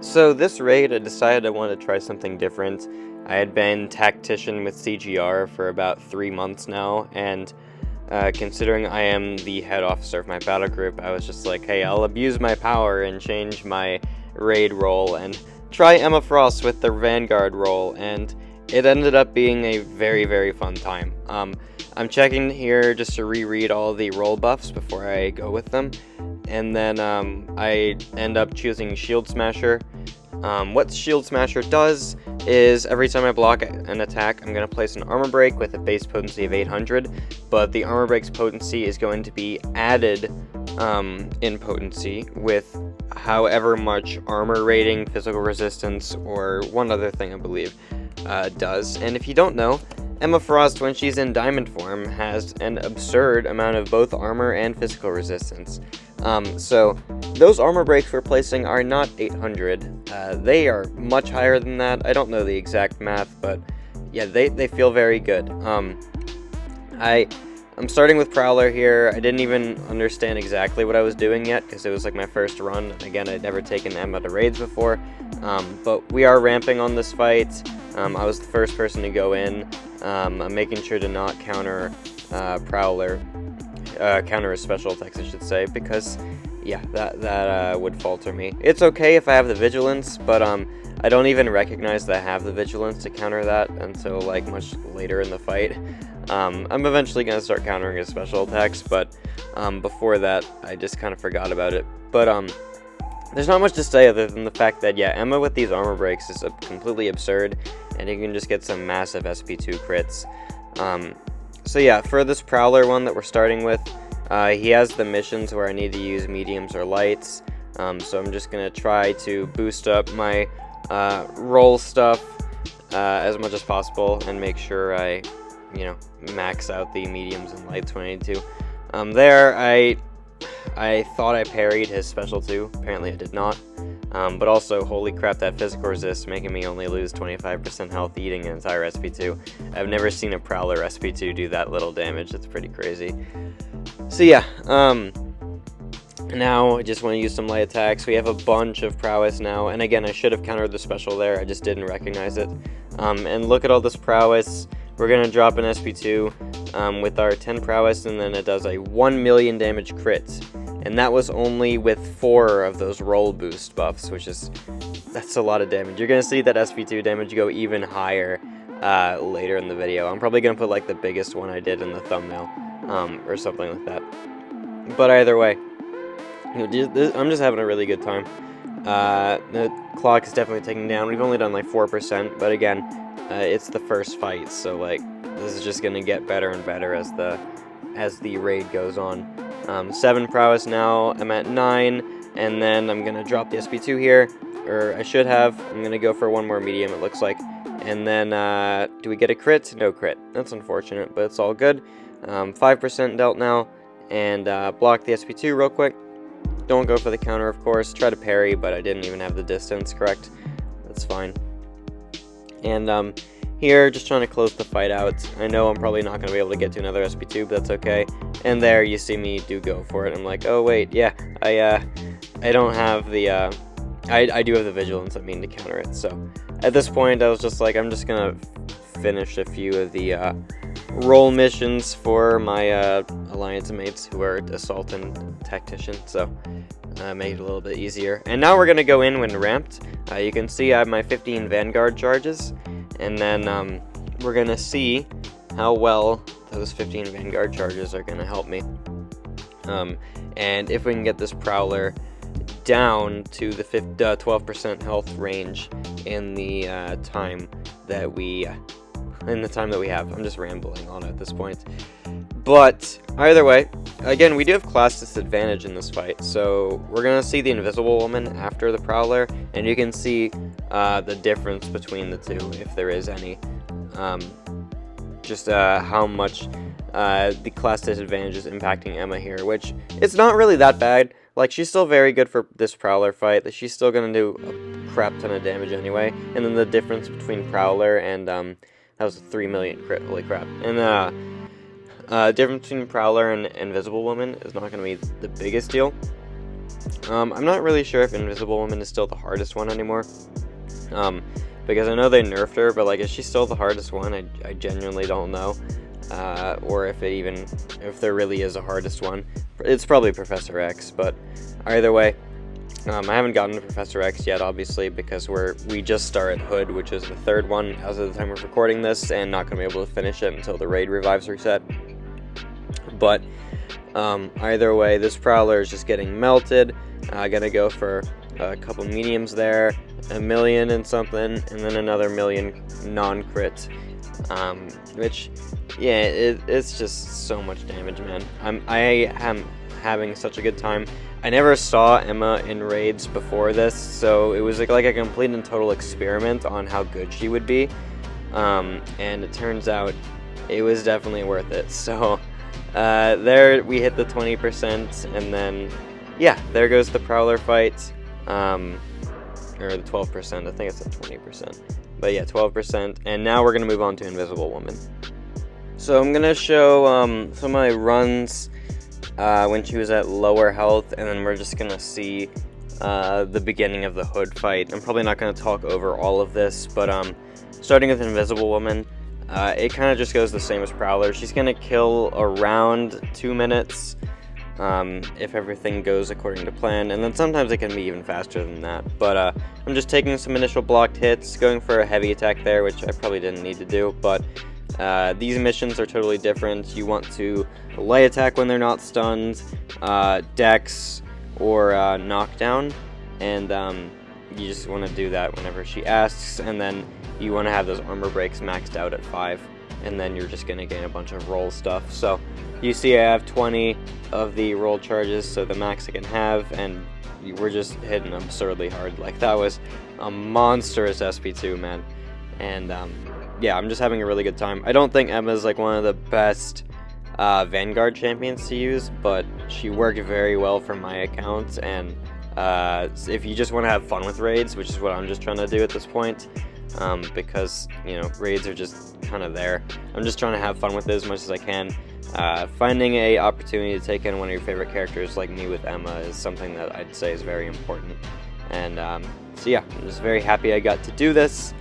So this raid, I decided I wanted to try something different. I had been tactician with CGR for about 3 months now, and considering I am the head officer of my battle group, I was just like, hey, I'll abuse my power and change my raid role and try Emma Frost with the Vanguard role, and it ended up being a very, very fun time. I'm checking here just to reread all the role buffs before I go with them, and then I end up choosing Shield Smasher. What Shield Smasher does is every time I block an attack, I'm going to place an armor break with a base potency of 800, but the armor break's potency is going to be added in potency with however much armor rating, physical resistance, or one other thing I believe does. And if you don't know, Emma Frost, when she's in diamond form, has an absurd amount of both armor and physical resistance. So those armor breaks we're placing are not 800. They are much higher than that. I don't know the exact math, but yeah, they feel very good. I'm starting with Prowler here. I didn't even understand exactly what I was doing yet because it was like my first run. Again, I'd never taken Emma to raids before, but we are ramping on this fight. I was the first person to go in. I'm making sure to not counter Prowler, counter his special attacks, I should say, because yeah, that would falter me. It's okay if I have the vigilance, but I don't even recognize that I have the vigilance to counter that until like much later in the fight. I'm eventually going to start countering his special attacks, but before that, I just kind of forgot about it. But there's not much to say other than the fact that, yeah, Emma with these armor breaks is completely absurd, and you can just get some massive SP2 crits. So yeah, for this Prowler one that we're starting with, he has the missions where I need to use mediums or lights, so I'm just going to try to boost up my roll stuff as much as possible and make sure I max out the mediums and lights when I need to. There, I thought I parried his special 2. Apparently I did not. But also, holy crap, that physical resist making me only lose 25% health eating an entire SP2. I've never seen a Prowler SP2 do that little damage. It's pretty crazy. So yeah, now I just want to use some light attacks. We have a bunch of prowess now, and again, I should have countered the special there. I just didn't recognize it. And look at all this prowess. We're going to drop an SP2 with our 10 prowess, and then it does a 1 million damage crit. And that was only with 4 of those roll boost buffs, that's a lot of damage. You're going to see that SP2 damage go even higher later in the video. I'm probably going to put like the biggest one I did in the thumbnail or something like that. But either way, I'm just having a really good time. The clock is definitely ticking down. We've only done like 4%, but again, it's the first fight, so like this is just gonna get better and better as the raid goes on. 7 prowess now. I'm at 9, and then I'm gonna drop the SP2 here, or I should have. I'm gonna go for one more medium, it looks like, and then do we get a crit? No crit. That's unfortunate, but it's all good. 5% dealt now, and block the SP2 real quick. Don't go for the counter, of course. Try to parry, but I didn't even have the distance correct. That's fine. And here, just trying to close the fight out. I know I'm probably not going to be able to get to another SP2, but that's okay. And there, you see me do go for it. I'm like, oh wait, yeah, I don't have the, I do have the vigilance, I mean, to counter it. So at this point, I was just like, I'm just going to finish a few of the role missions for my alliance mates who are assault and tactician. So make it a little bit easier. And now we're going to go in when ramped. You can see I have my 15 Vanguard charges, and then we're going to see how well those 15 Vanguard charges are going to help me. And if we can get this Prowler down to the 12% health range in the time that we have. I'm just rambling on at this point. But either way, again, we do have class disadvantage in this fight, so we're going to see the Invisible Woman after the Prowler, and you can see the difference between the two, if there is any. Just how much the class disadvantage is impacting Emma here, which it's not really that bad. Like, she's still very good for this Prowler fight. She's still going to do a crap ton of damage anyway. And then the difference between Prowler and that was a 3 million crit, holy crap. And difference between Prowler and Invisible Woman is not going to be the biggest deal. I'm not really sure if Invisible Woman is still the hardest one anymore, because I know they nerfed her, but like, is she still the hardest one? I genuinely don't know, or if there really is a hardest one. It's probably Professor X, but either way, I haven't gotten to Professor X yet, obviously, because we just started Hood, which is the third one as of the time of recording this, and not going to be able to finish it until the raid revives reset. But either way, this Prowler is just getting melted. Gonna go for a couple mediums there, a million and something, and then another million non-crit. Which, yeah, it's just so much damage, man. I am having such a good time. I never saw Emma in raids before this, so it was like a complete and total experiment on how good she would be. And it turns out it was definitely worth it. So there we hit the 20%, and then yeah, there goes the Prowler fight, or the 12%. I think it's the 20%, but yeah, 12%. And now we're gonna move on to Invisible Woman. So I'm gonna show some of my runs when she was at lower health, and then we're just gonna see the beginning of the Hood fight. I'm probably not gonna talk over all of this, but starting with Invisible Woman, it kind of just goes the same as Prowler. She's gonna kill around 2 minutes if everything goes according to plan, and then sometimes it can be even faster than that. But I'm just taking some initial blocked hits, going for a heavy attack there, which I probably didn't need to do, but these missions are totally different. You want to light attack when they're not stunned, dex, or knockdown, and you just want to do that whenever she asks, and then you want to have those armor breaks maxed out at 5, and then you're just going to gain a bunch of roll stuff. So you see I have 20 of the roll charges, so the max I can have, and we're just hitting absurdly hard. Like, that was a monstrous SP2, man. And yeah, I'm just having a really good time. I don't think Emma's like one of the best Vanguard champions to use, but she worked very well for my account, and if you just want to have fun with raids, which is what I'm just trying to do at this point, because, you know, raids are just kind of there. I'm just trying to have fun with it as much as I can. Finding a opportunity to take in one of your favorite characters like me with Emma is something that I'd say is very important. And so yeah, I'm just very happy I got to do this.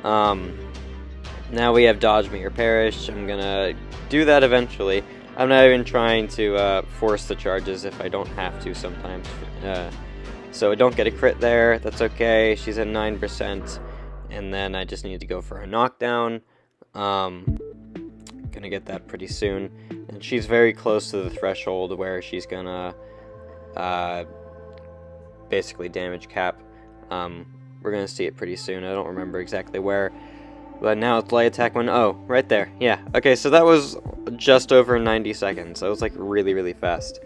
Now we have Dodge Me or Perish. I'm gonna do that eventually. I'm not even trying to force the charges if I don't have to sometimes. So I don't get a crit there, that's okay. She's at 9%. And then I just need to go for a knockdown. Gonna get that pretty soon. And she's very close to the threshold where she's gonna basically damage cap. We're gonna see it pretty soon. I don't remember exactly where. But now it's light attack when, oh, right there. Yeah, okay, so that was just over 90 seconds. That was like really, really fast.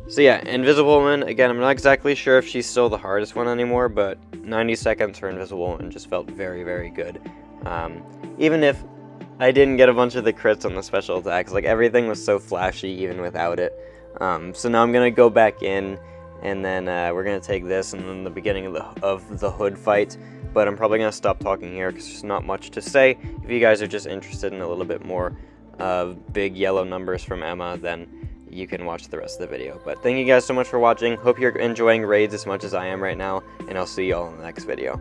So yeah, Invisible Woman, again, I'm not exactly sure if she's still the hardest one anymore, but 90 seconds for Invisible Woman just felt very, very good. Even if I didn't get a bunch of the crits on the special attacks, like, everything was so flashy even without it. So now I'm going to go back in, and then we're going to take this, and then the beginning of the Hood fight. But I'm probably going to stop talking here because there's not much to say. If you guys are just interested in a little bit more of big yellow numbers from Emma, then you can watch the rest of the video. But thank you guys so much for watching. Hope you're enjoying raids as much as I am right now, and I'll see you all in the next video.